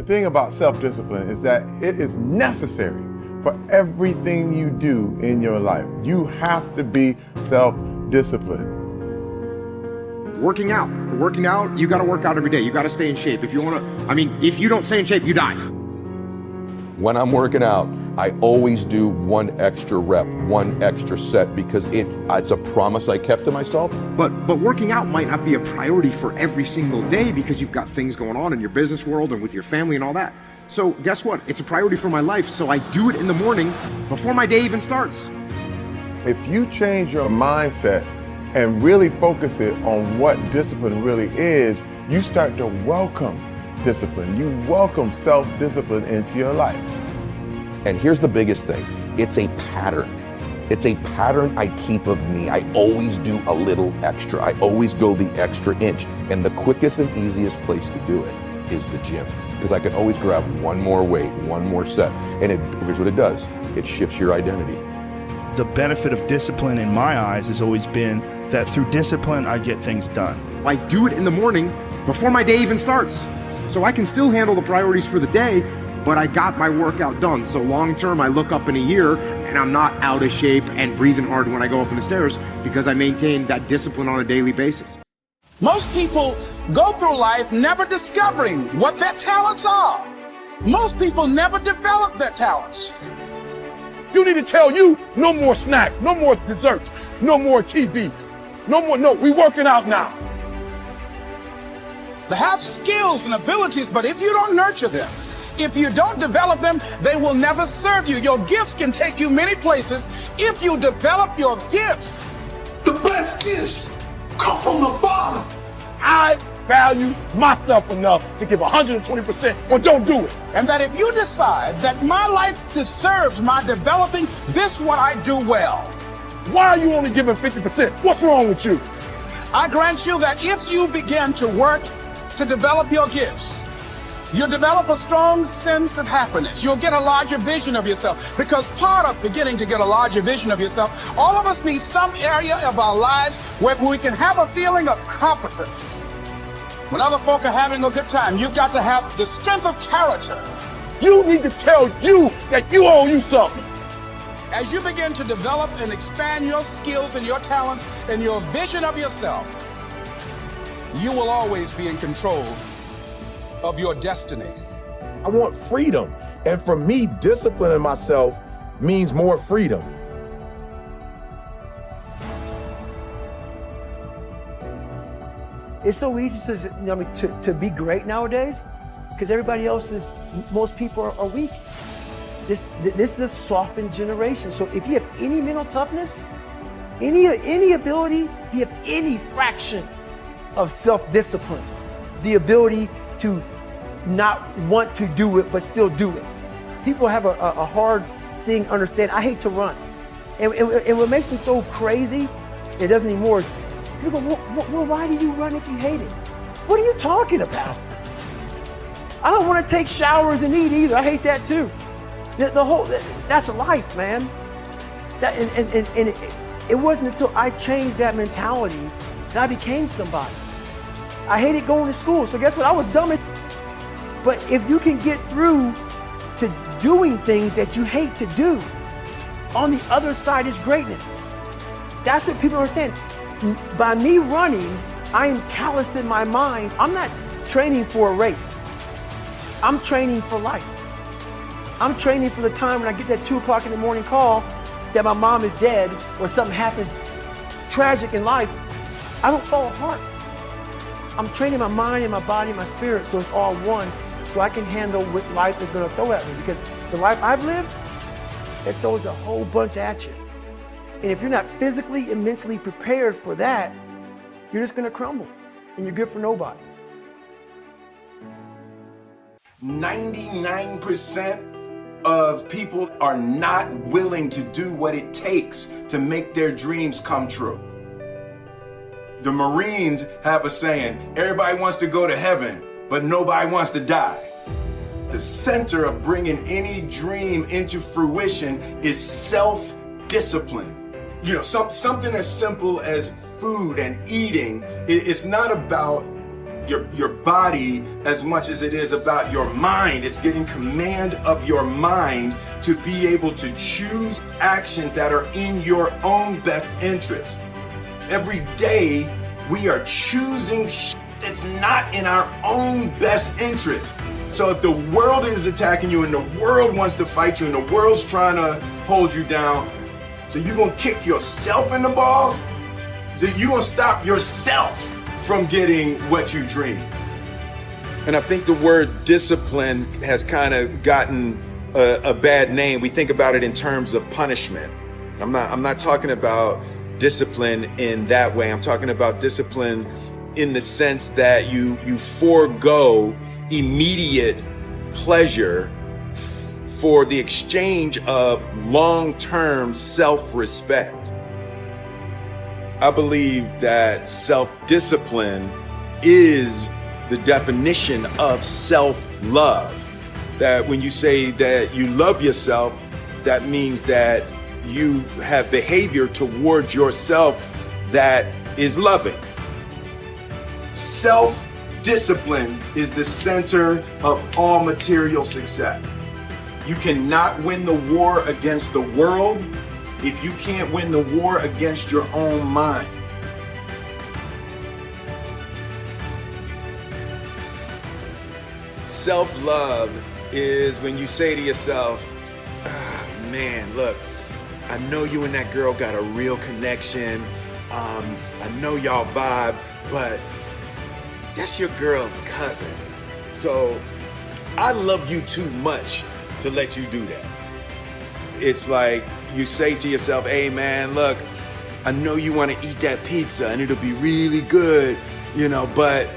thing about self-discipline is that it is necessary for everything you do in your life. You have to be self-disciplined. Working out, you got to work out every day. You got to stay in shape. If you don't stay in shape, you die. When I'm working out, I always do one extra rep, one extra set, because it's a promise I kept to myself. But working out might not be a priority for every single day because you've got things going on in your business world and with your family and all that. So guess what? It's a priority for my life, so I do it in the morning before my day even starts. If you change your mindset and really focus it on what discipline really is, you start to welcome discipline. You welcome self-discipline into your life. And here's the biggest thing. It's a pattern. It's a pattern I keep of me. I always do a little extra. I always go the extra inch. And the quickest and easiest place to do it is the gym. Because I can always grab one more weight, one more set. And here's what it does. It shifts your identity. The benefit of discipline in my eyes has always been that through discipline, I get things done. I do it in the morning before my day even starts. So I can still handle the priorities for the day, but I got my workout done. So long term, I look up in a year and I'm not out of shape and breathing hard when I go up in the stairs because I maintain that discipline on a daily basis. Most people go through life never discovering what their talents are. Most people never develop their talents. You need to tell you no more snack, no more desserts, no more TV, we working out now. They have skills and abilities, but if you don't nurture them, if you don't develop them, they will never serve you. Your gifts can take you many places if you develop your gifts. The best gifts come from the bottom. I value myself enough to give 120% or don't do it. And that if you decide that my life deserves my developing this what I do well. Why are you only giving 50%? What's wrong with you? I grant you that if you begin to work to develop your gifts, you'll develop a strong sense of happiness. You'll get a larger vision of yourself, because part of beginning to get a larger vision of yourself, all of us need some area of our lives where we can have a feeling of competence. When other folk are having a good time, you've got to have the strength of character. You need to tell you that you owe you something. As you begin to develop and expand your skills and your talents and your vision of yourself, you will always be in control of your destiny. I want freedom. And for me, disciplining myself means more freedom. It's so easy to be great nowadays because everybody else most people are weak. This is a softened generation. So if you have any mental toughness, any ability, if you have any fraction of self-discipline, the ability to not want to do it but still do it. People have a hard thing understand. I hate to run. And what makes me so crazy, it doesn't anymore, people go, well, why do you run if you hate it? What are you talking about? I don't want to take showers and eat either. I hate that too. That's life, man. It wasn't until I changed that mentality that I became somebody. I hated going to school, so guess what? I was dumb. But if you can get through to doing things that you hate to do, on the other side is greatness. That's what people understand. By me running, I am callous in my mind. I'm not training for a race. I'm training for life. I'm training for the time when I get that 2 o'clock in the morning call that my mom is dead or something happens tragic in life. I don't fall apart. I'm training my mind and my body and my spirit so it's all one, so I can handle what life is going to throw at me. Because the life I've lived, it throws a whole bunch at you. And if you're not physically and mentally prepared for that, you're just going to crumble and you're good for nobody. 99% of people are not willing to do what it takes to make their dreams come true. The Marines have a saying, everybody wants to go to heaven, but nobody wants to die. The center of bringing any dream into fruition is self-discipline. You know, something as simple as food and eating, it's not about your body as much as it is about your mind. It's getting command of your mind to be able to choose actions that are in your own best interest. Every day we are choosing that's not in our own best interest. So if the world is attacking you and the world wants to fight you and the world's trying to hold you down, so you're gonna kick yourself in the balls? So you're gonna stop yourself from getting what you dream. And I think the word discipline has kind of gotten a bad name. We think about it in terms of punishment. I'm not talking about discipline in that way. I'm talking about discipline in the sense that you forego immediate pleasure for the exchange of long-term self-respect. I believe that self-discipline is the definition of self-love. That when you say that you love yourself, that means that you have behavior towards yourself that is loving. Self-discipline is the center of all material success. You cannot win the war against the world if you can't win the war against your own mind. Self-love is when you say to yourself, man, look, I know you and that girl got a real connection. I know y'all vibe, but that's your girl's cousin. So I love you too much to let you do that. It's like you say to yourself, hey man, look, I know you want to eat that pizza and it'll be really good, but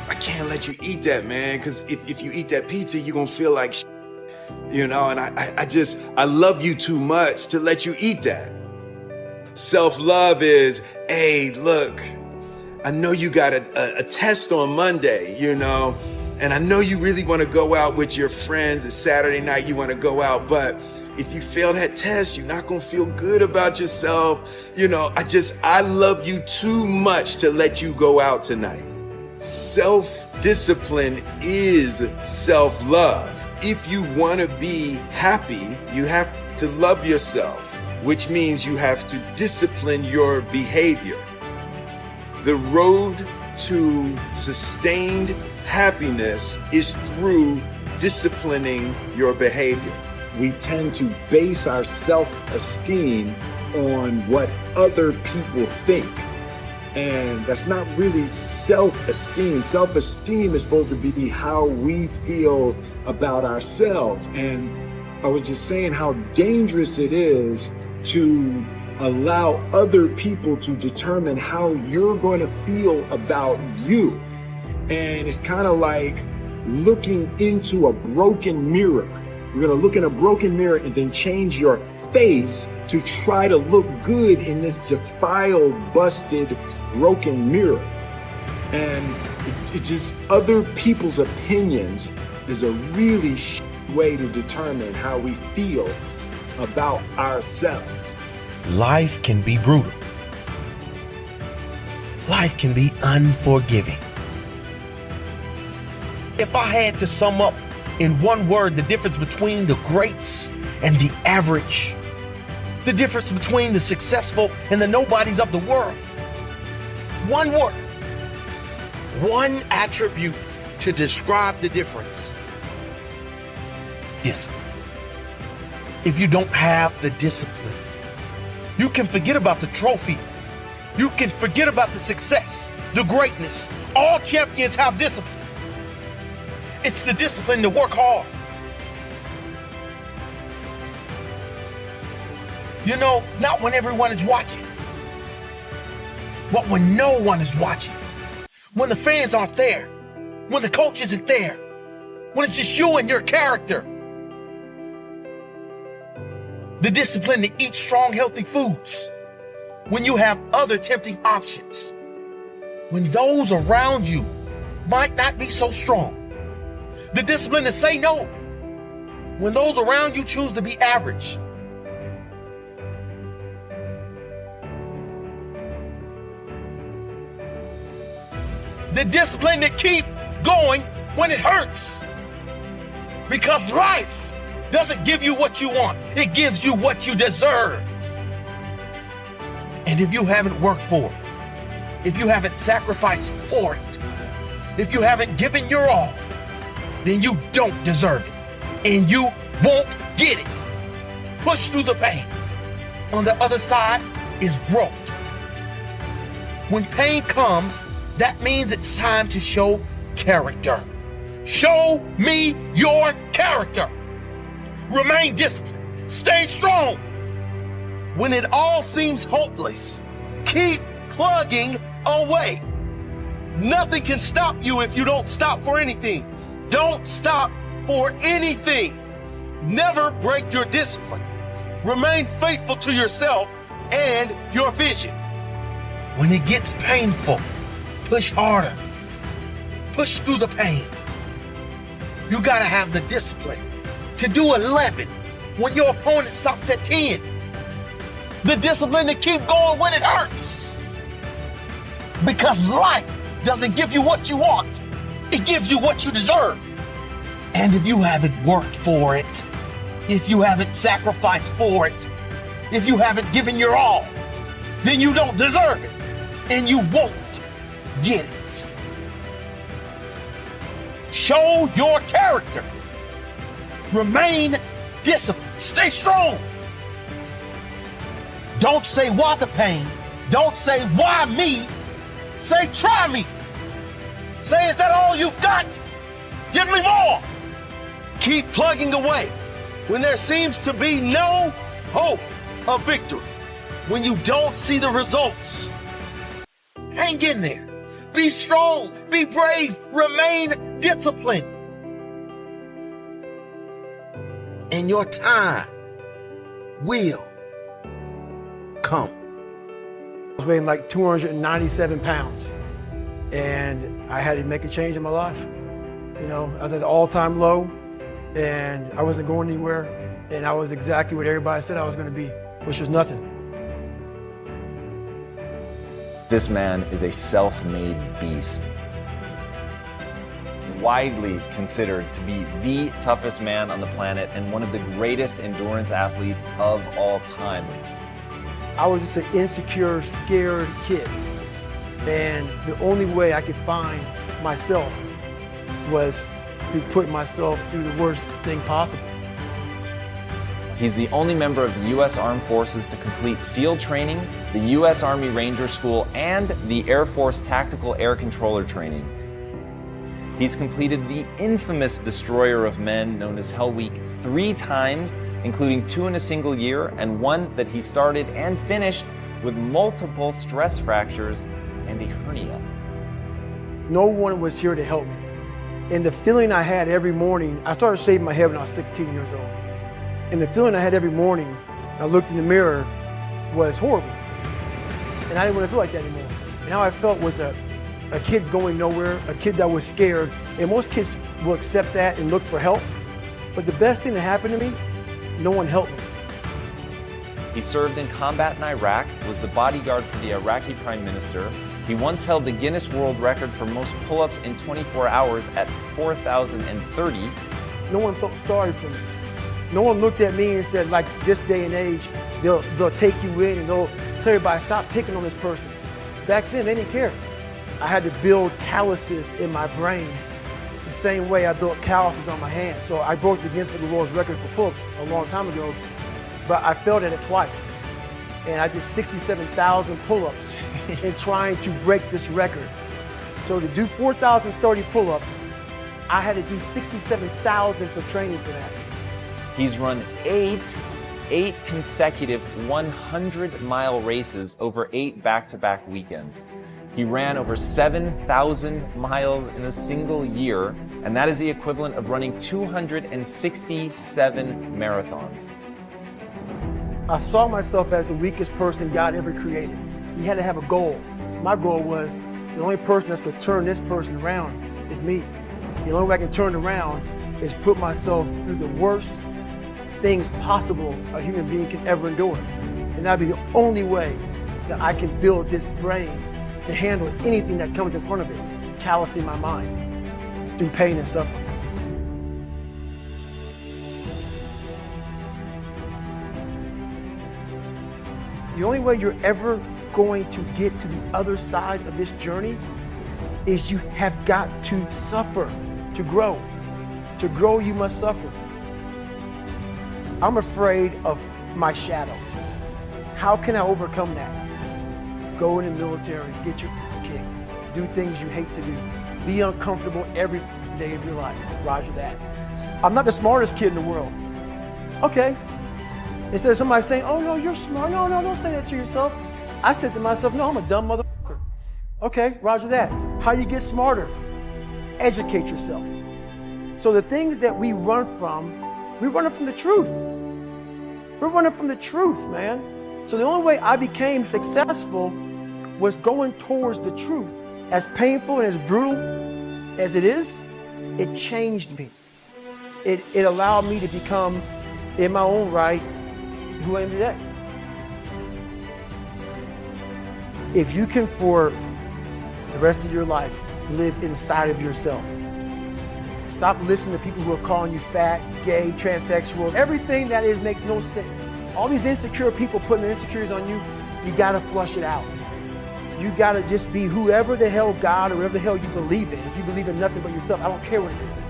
I can't let you eat that, man, because if you eat that pizza, you're going to feel like and I love you too much to let you eat that. Self-love is, hey, look, I know you got a test on Monday, and I know you really want to go out with your friends. It's Saturday night, you want to go out, but if you fail that test, you're not going to feel good about yourself. I love you too much to let you go out tonight. Self-discipline is self-love. If you want to be happy, you have to love yourself, which means you have to discipline your behavior. The road to sustained happiness is through disciplining your behavior. We tend to base our self-esteem on what other people think. And that's not really self-esteem. Self-esteem is supposed to be how we feel about ourselves. And I was just saying how dangerous it is to allow other people to determine how you're going to feel about you. And it's kind of like looking into a broken mirror. You're going to look in a broken mirror and then change your face to try to look good in this defiled, busted, broken mirror. And it just, other people's opinions is a really way to determine how we feel about ourselves. Life can be brutal. Life can be unforgiving. If I had to sum up in one word the difference between the greats and the average, the difference between the successful and the nobodies of the world, one word, one attribute to describe the difference: discipline. If you don't have the discipline, you can forget about the trophy. You can forget about the success, the greatness. All champions have discipline. It's the discipline to work hard. Not when everyone is watching, but when no one is watching. When the fans aren't there, when the coach isn't there, when it's just you and your character. The discipline to eat strong, healthy foods when you have other tempting options. When those around you might not be so strong. The discipline to say no when those around you choose to be average. The discipline to keep going when it hurts. Because life doesn't give you what you want. It gives you what you deserve. And if you haven't worked for it, if you haven't sacrificed for it, if you haven't given your all, then you don't deserve it. And you won't get it. Push through the pain. On the other side is growth. When pain comes, that means it's time to show character. Show me your character. Remain disciplined. Stay strong. When it all seems hopeless, keep plugging away. Nothing can stop you if you don't stop for anything. Don't stop for anything. Never break your discipline. Remain faithful to yourself and your vision. When it gets painful, push harder. Push through the pain. You gotta have the discipline to do 11 when your opponent stops at 10. The discipline to keep going when it hurts. Because life doesn't give you what you want. It gives you what you deserve. And if you haven't worked for it, if you haven't sacrificed for it, if you haven't given your all, then you don't deserve it. And you won't get it. Show your character. Remain disciplined. Stay strong. Don't say why the pain. Don't say why me. Say try me. Say, is that all you've got? Give me more. Keep plugging away when there seems to be no hope of victory. When you don't see the results. Hang in there. Be strong. Be brave. Remain disciplined. And your time will come. I was weighing like 297 pounds, and I had to make a change in my life. You know, I was at an all-time low, and I wasn't going anywhere, and I was exactly what everybody said I was going to be, which was nothing. This man is a self-made beast. Widely considered to be the toughest man on the planet and one of the greatest endurance athletes of all time. I was just an insecure, scared kid. And the only way I could find myself was to put myself through the worst thing possible. He's the only member of the U.S. Armed Forces to complete SEAL training, the U.S. Army Ranger School, and the Air Force Tactical Air Controller training. He's completed the infamous Destroyer of Men, known as Hell Week, 3 times, including 2 in a single year, and 1 that he started and finished with multiple stress fractures and a hernia. No one was here to help me. And the feeling I had every morning, I started shaving my head when I was 16 years old. And the feeling I had every morning, I looked in the mirror, was horrible. And I didn't want to feel like that anymore. And how I felt was a kid going nowhere, a kid that was scared. And most kids will accept that and look for help. But the best thing that happened to me, no one helped me. He served in combat in Iraq, was the bodyguard for the Iraqi Prime Minister. He once held the Guinness World Record for most pull-ups in 24 hours at 4,030. No one felt sorry for me. No one looked at me and said, like this day and age, they'll take you in and they'll tell everybody, stop picking on this person. Back then, they didn't care. I had to build calluses in my brain the same way I built calluses on my hands. So I broke the Guinness World Record for pull-ups a long time ago, but I failed at it twice. And I did 67,000 pull-ups in trying to break this record. So to do 4,030 pull-ups, I had to do 67,000 for training for that. He's run 8 consecutive 100-mile races over 8 back-to-back weekends. He ran over 7,000 miles in a single year, and that is the equivalent of running 267 marathons. I saw myself as the weakest person God ever created. He had to have a goal. My goal was the only person that's going to turn this person around is me. The only way I can turn around is put myself through the worst things possible a human being can ever endure. And that'd be the only way that I can build this brain to handle anything that comes in front of it. callousing my mind through pain and suffering. The only way you're ever going to get to the other side of this journey is you have got to suffer to grow. To grow, you must suffer. I'm afraid of my shadow. How can I overcome that? Go in the military, get your kicked, do things you hate to do, be uncomfortable every day of your life. Roger that. I'm not the smartest kid in the world. Okay. Instead of somebody saying, oh no, you're smart. No, don't say that to yourself. I said to myself, no, I'm a dumb motherfucker. Okay, roger that. How you get smarter? Educate yourself. So the things that we run from the truth. We're running from the truth, man. So the only way I became successful was going towards the truth. As painful and as brutal as it is, it changed me. It allowed me to become, in my own right, who I am today. If you can, for the rest of your life, live inside of yourself, stop listening to people who are calling you fat, gay, transsexual. Everything that is makes no sense. All these insecure people putting their insecurities on you, you gotta flush it out. You gotta just be whoever the hell God or whatever the hell you believe in. If you believe in nothing but yourself, I don't care what it is.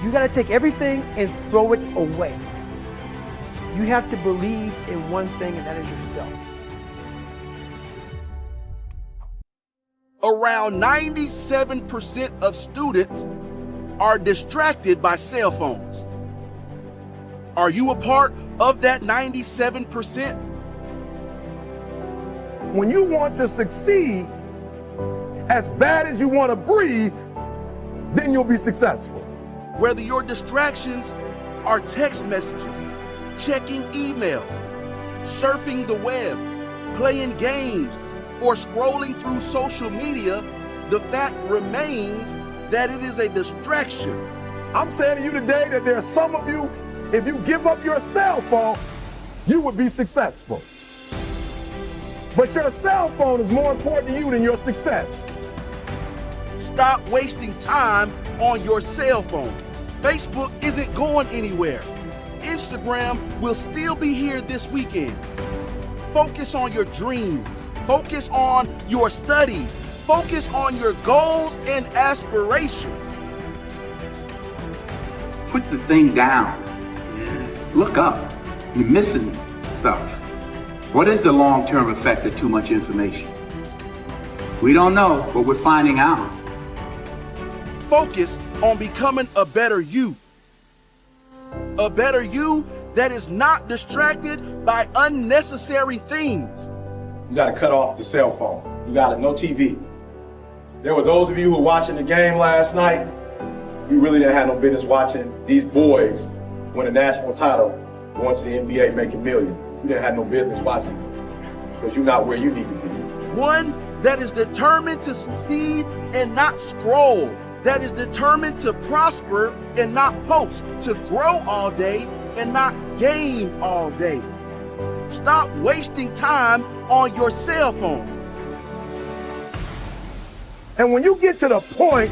You gotta take everything and throw it away. You have to believe in one thing, and that is yourself. Around 97% of students are distracted by cell phones. Are you a part of that 97%? When you want to succeed as bad as you want to breathe, then you'll be successful. Whether your distractions are text messages, checking emails, surfing the web, playing games, or scrolling through social media, the fact remains that it is a distraction. I'm saying to you today that there are some of you, if you give up your cell phone, you would be successful. But your cell phone is more important to you than your success. Stop wasting time on your cell phone. Facebook isn't going anywhere. Instagram will still be here this weekend. Focus on your dreams. Focus on your studies. Focus on your goals and aspirations. Put the thing down. Look up. You're missing stuff. What is the long-term effect of too much information? We don't know, but we're finding out. Focus on becoming a better you. A better you that is not distracted by unnecessary things. You gotta cut off the cell phone. You gotta, no TV. There were those of you who were watching the game last night, you really didn't have no business watching these boys win a national title, going to the NBA making millions. You didn't have no business watching them because you're not where you need to be. One that is determined to succeed and not scroll. That is determined to prosper and not post. To grow all day and not game all day. Stop wasting time on your cell phone. And when you get to the point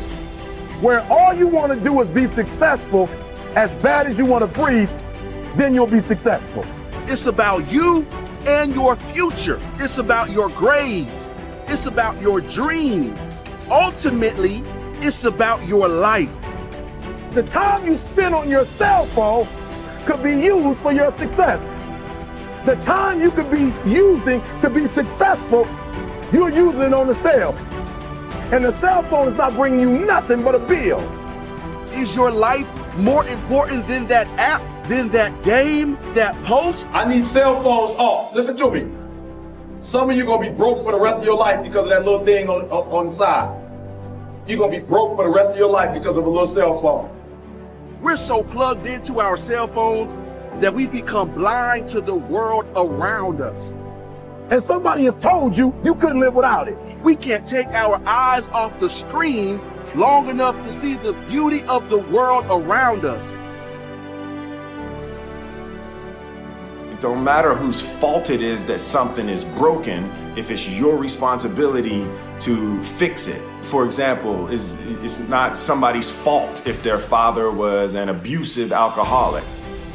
where all you want to do is be successful, as bad as you want to breathe, then you'll be successful. It's about you and your future. It's about your grades. It's about your dreams. Ultimately, it's about your life. The time you spend on your cell phone could be used for your success. The time you could be using to be successful, you're using it on the cell. And the cell phone is not bringing you nothing but a bill. Is your life more important than that app, than that game, that post? I need cell phones off. Listen to me. Some of you gonna be broke for the rest of your life because of that little thing on the side. You're gonna be broke for the rest of your life because of a little cell phone. We're so plugged into our cell phones that we become blind to the world around us. And somebody has told you you couldn't live without it. We can't take our eyes off the screen long enough to see the beauty of the world around us. It don't matter whose fault it is that something is broken if it's your responsibility to fix it. For example, it's not somebody's fault if their father was an abusive alcoholic,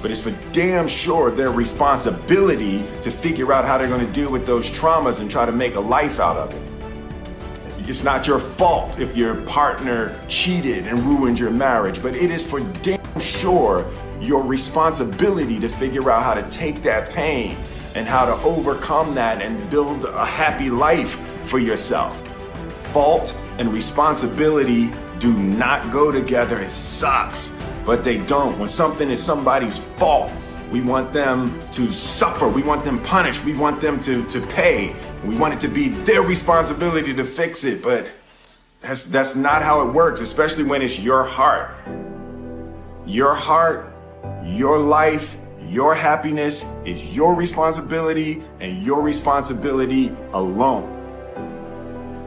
but it's for damn sure their responsibility to figure out how they're going to deal with those traumas and try to make a life out of it. It's not your fault if your partner cheated and ruined your marriage, but it is for damn sure your responsibility to figure out how to take that pain and how to overcome that and build a happy life for yourself. Fault and responsibility do not go together. It sucks, but they don't. When something is somebody's fault, we want them to suffer. We want them punished. We want them to pay. We want it to be their responsibility to fix it, but that's not how it works, especially when it's your heart. Your heart, your life, your happiness is your responsibility and your responsibility alone.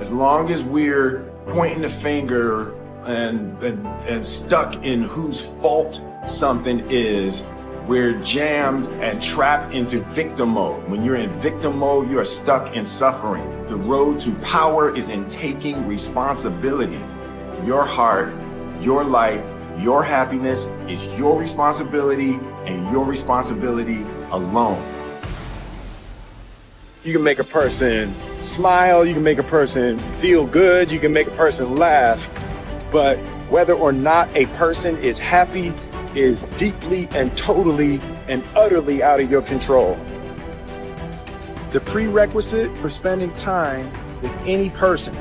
As long as we're pointing the finger and stuck in whose fault something is, we're jammed and trapped into victim mode. When you're in victim mode, you are stuck in suffering. The road to power is in taking responsibility. Your heart, your life, your happiness is your responsibility and your responsibility alone. You can make a person smile, you can make a person feel good, you can make a person laugh, but whether or not a person is happy is deeply and totally and utterly out of your control. The prerequisite for spending time with any person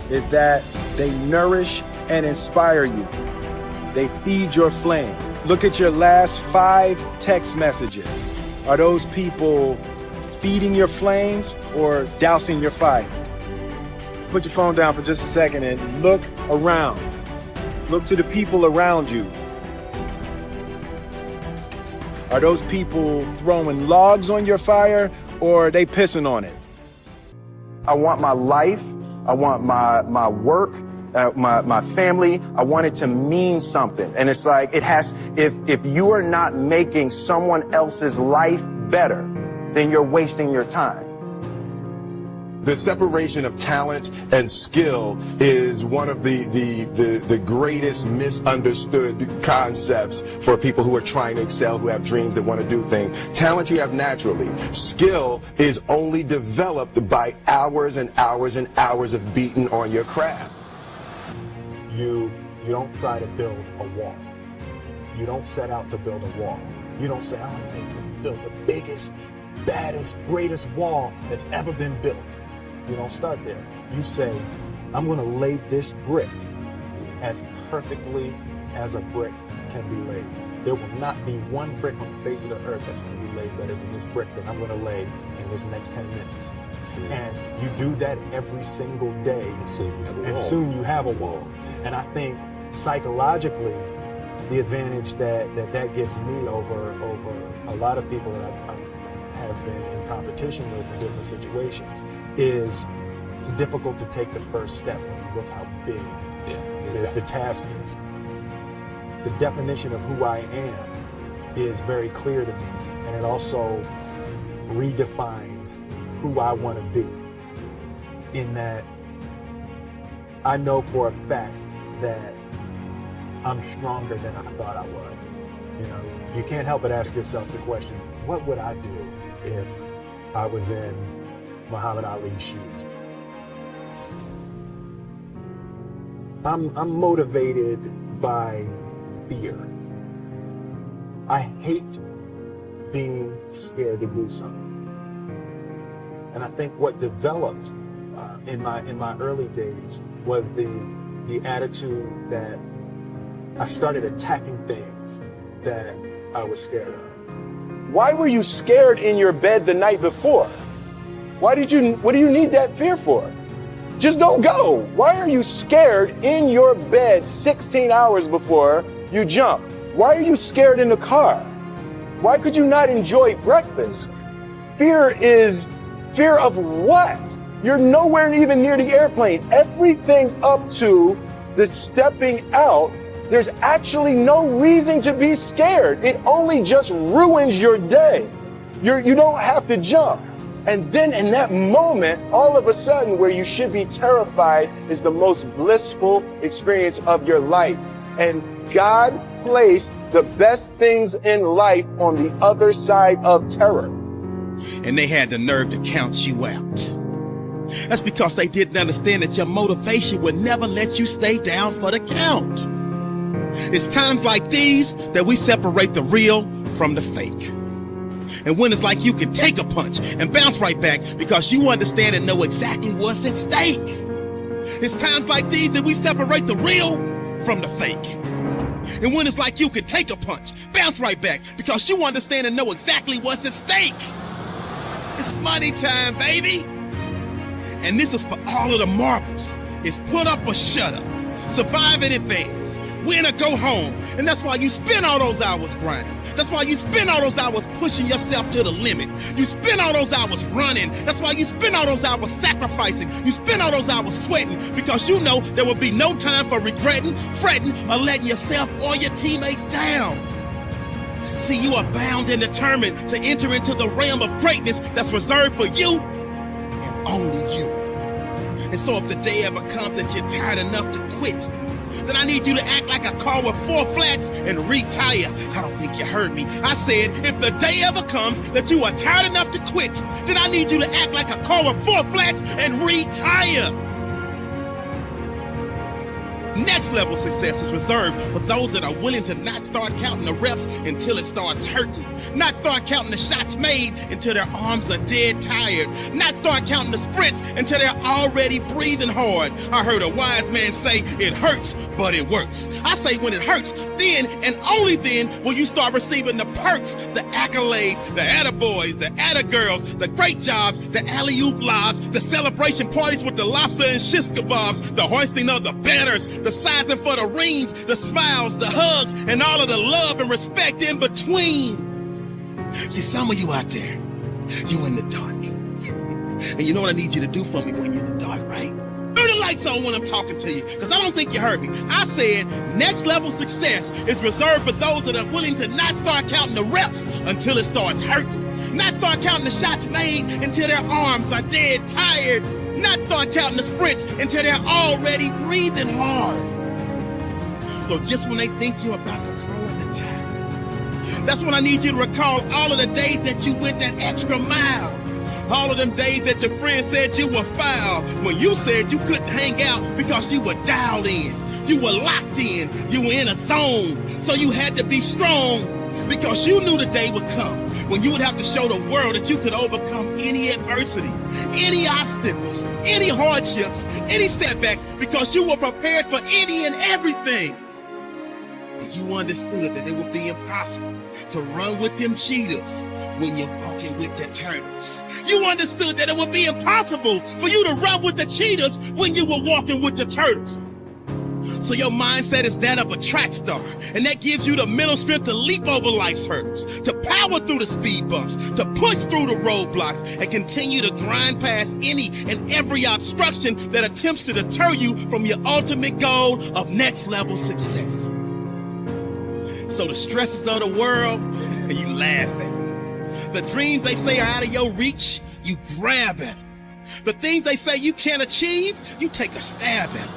is that they nourish and inspire you. They feed your flame. Look at your last 5 text messages. Are those people feeding your flames or dousing your fire? Put your phone down for just a second and look around. Look to the people around you. Are those people throwing logs on your fire or are they pissing on it? I want my life, I want my work, my family, I want it to mean something. And it's like, if you are not making someone else's life better, then you're wasting your time. The separation of talent and skill is one of the greatest misunderstood concepts for people who are trying to excel, who have dreams, that want to do things. Talent you have naturally. Skill is only developed by hours and hours and hours of beating on your craft. You don't try to build a wall. You don't set out to build a wall. You don't say, I want to build the biggest, baddest, greatest wall that's ever been built. You don't start there. You say, I'm going to lay this brick as perfectly as a brick can be laid. There will not be one brick on the face of the earth that's going to be laid better than this brick that I'm going to lay in this next 10 minutes. And you do that every single day, and soon you have a wall. And I think psychologically, the advantage that gives me over a lot of people that I have been in competition with in different situations is it's difficult to take the first step when you look how big the task is. The definition of who I am is very clear to me, and it also redefines who I want to be, in that I know for a fact that I'm stronger than I thought I was. You know, you can't help but ask yourself the question, what would I do if I was in Muhammad Ali's shoes? I'm motivated by fear. I hate being scared to do something. And I think what developed in my early days was the attitude that I started attacking things that I was scared of. Why were you scared in your bed the night before? What do you need that fear for? Just don't go. Why are you scared in your bed 16 hours before you jump? Why are you scared in the car? Why could you not enjoy breakfast? Fear is fear of what? You're nowhere even near the airplane. Everything's up to the stepping out. There's actually no reason to be scared. It only just ruins your day. You don't have to jump. And then in that moment, all of a sudden, where you should be terrified is the most blissful experience of your life. And God placed the best things in life on the other side of terror. And they had the nerve to count you out. That's because they didn't understand that your motivation would never let you stay down for the count. It's times like these that we separate the real from the fake. And when it's like you can take a punch and bounce right back because you understand and know exactly what's at stake. It's times like these that we separate the real from the fake. And when it's like you can take a punch, bounce right back because you understand and know exactly what's at stake. It's money time, baby. And this is for all of the marbles. It's put up or shut up. Survive in advance. Win or go home. And that's why you spend all those hours grinding. That's why you spend all those hours pushing yourself to the limit. You spend all those hours running. That's why you spend all those hours sacrificing. You spend all those hours sweating because you know there will be no time for regretting, fretting, or letting yourself or your teammates down. See, you are bound and determined to enter into the realm of greatness that's reserved for you and only you. And so if the day ever comes that you're tired enough to quit, then I need you to act like a car with 4 flats and retire. I don't think you heard me. I said, if the day ever comes that you are tired enough to quit, then I need you to act like a car with 4 flats and retire. Next level success is reserved for those that are willing to not start counting the reps until it starts hurting. Not start counting the shots made until their arms are dead tired. Not start counting the sprints until they're already breathing hard. I heard a wise man say, it hurts, but it works. I say when it hurts, then and only then will you start receiving the perks, the accolades, the attaboys, the attagirls, the great jobs, the alley-oop lobs, the celebration parties with the lobster and shish kebabs, the hoisting of the banners, the sizing for the rings, the smiles, the hugs, and all of the love and respect in between. See, some of you out there, you in the dark. And you know what I need you to do for me when you're in the dark, right? Turn the lights on when I'm talking to you, because I don't think you heard me. I said next level success is reserved for those that are willing to not start counting the reps until it starts hurting. Not start counting the shots made until their arms are dead tired. Not start counting the sprints until they're already breathing hard. So just when they think you're about to throw in the towel, that's when I need you to recall all of the days that you went that extra mile. All of them days that your friend said you were foul, when you said you couldn't hang out because you were dialed in. You were locked in. You were in a zone. So you had to be strong because you knew the day would come when you would have to show the world that you could overcome any adversity, any obstacles, any hardships, any setbacks, because you were prepared for any and everything. And you understood that it would be impossible to run with them cheetahs when you're walking with the turtles. You understood that it would be impossible for you to run with the cheetahs when you were walking with the turtles. So your mindset is that of a track star, and that gives you the mental strength to leap over life's hurdles, to power through the speed bumps, to push through the roadblocks, and continue to grind past any and every obstruction that attempts to deter you from your ultimate goal of next level success. So the stresses of the world, you laugh at them. The dreams they say are out of your reach, you grab at them. The things they say you can't achieve, you take a stab at them.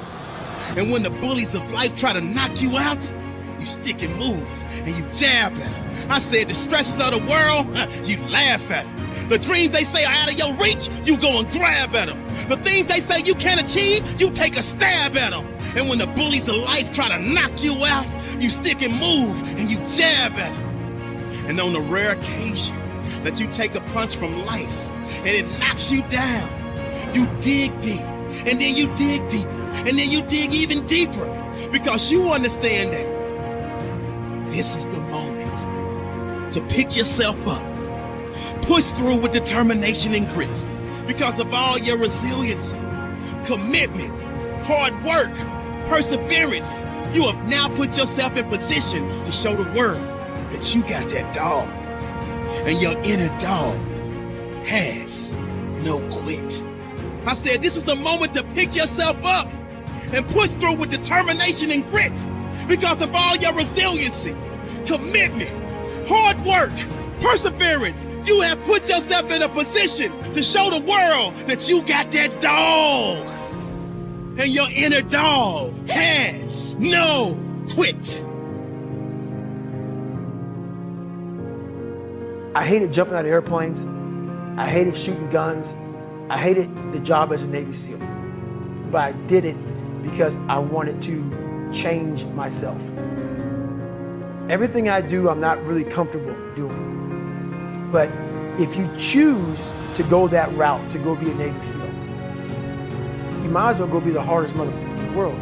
And when the bullies of life try to knock you out, you stick and move and you jab at them. I said the stresses of the world, you laugh at them. The dreams they say are out of your reach, you go and grab at them. The things they say you can't achieve, you take a stab at them. And when the bullies of life try to knock you out, you stick and move and you jab at them. And on the rare occasion that you take a punch from life and it knocks you down, you dig deep, and then you dig deeper, and then you dig even deeper, because you understand that this is the moment to pick yourself up, push through with determination and grit, because of all your resiliency, commitment, hard work, perseverance. You have now put yourself in position to show the world that you got that dog, and your inner dog has no quit. I said this is the moment to pick yourself up and push through with determination and grit, because of all your resiliency, commitment, hard work, Perseverance. You have put yourself in a position to show the world that you got that dog. And your inner dog has no quit. I hated jumping out of airplanes. I hated shooting guns. I hated the job as a Navy SEAL. But I did it because I wanted to change myself. Everything I do, I'm not really comfortable doing. But if you choose to go that route, to go be a Navy SEAL, you might as well go be the hardest mother in the world.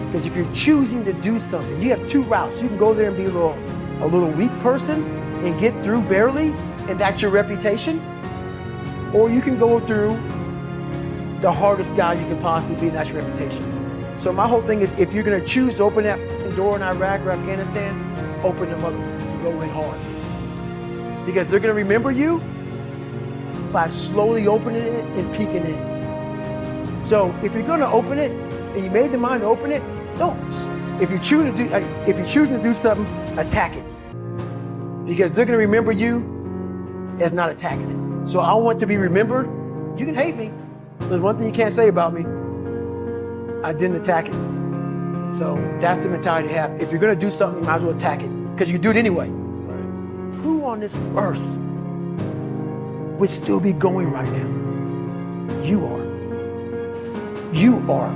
Because if you're choosing to do something, you have two routes. You can go there and be a little weak person and get through barely, and that's your reputation. Or you can go through the hardest guy you can possibly be, and that's your reputation. So my whole thing is, if you're gonna choose to open that door in Iraq or Afghanistan, open the mother, go in hard. Because they're gonna remember you by slowly opening it and peeking in. So if you're gonna open it, and you made the mind to open it, don't. If you're choosing to do something, attack it. Because they're gonna remember you as not attacking it. So I want to be remembered. You can hate me. There's one thing you can't say about me. I didn't attack it. So that's the mentality to have. If you're gonna do something, you might as well attack it, because you can do it anyway. Who on this earth would still be going right now? You are. You are.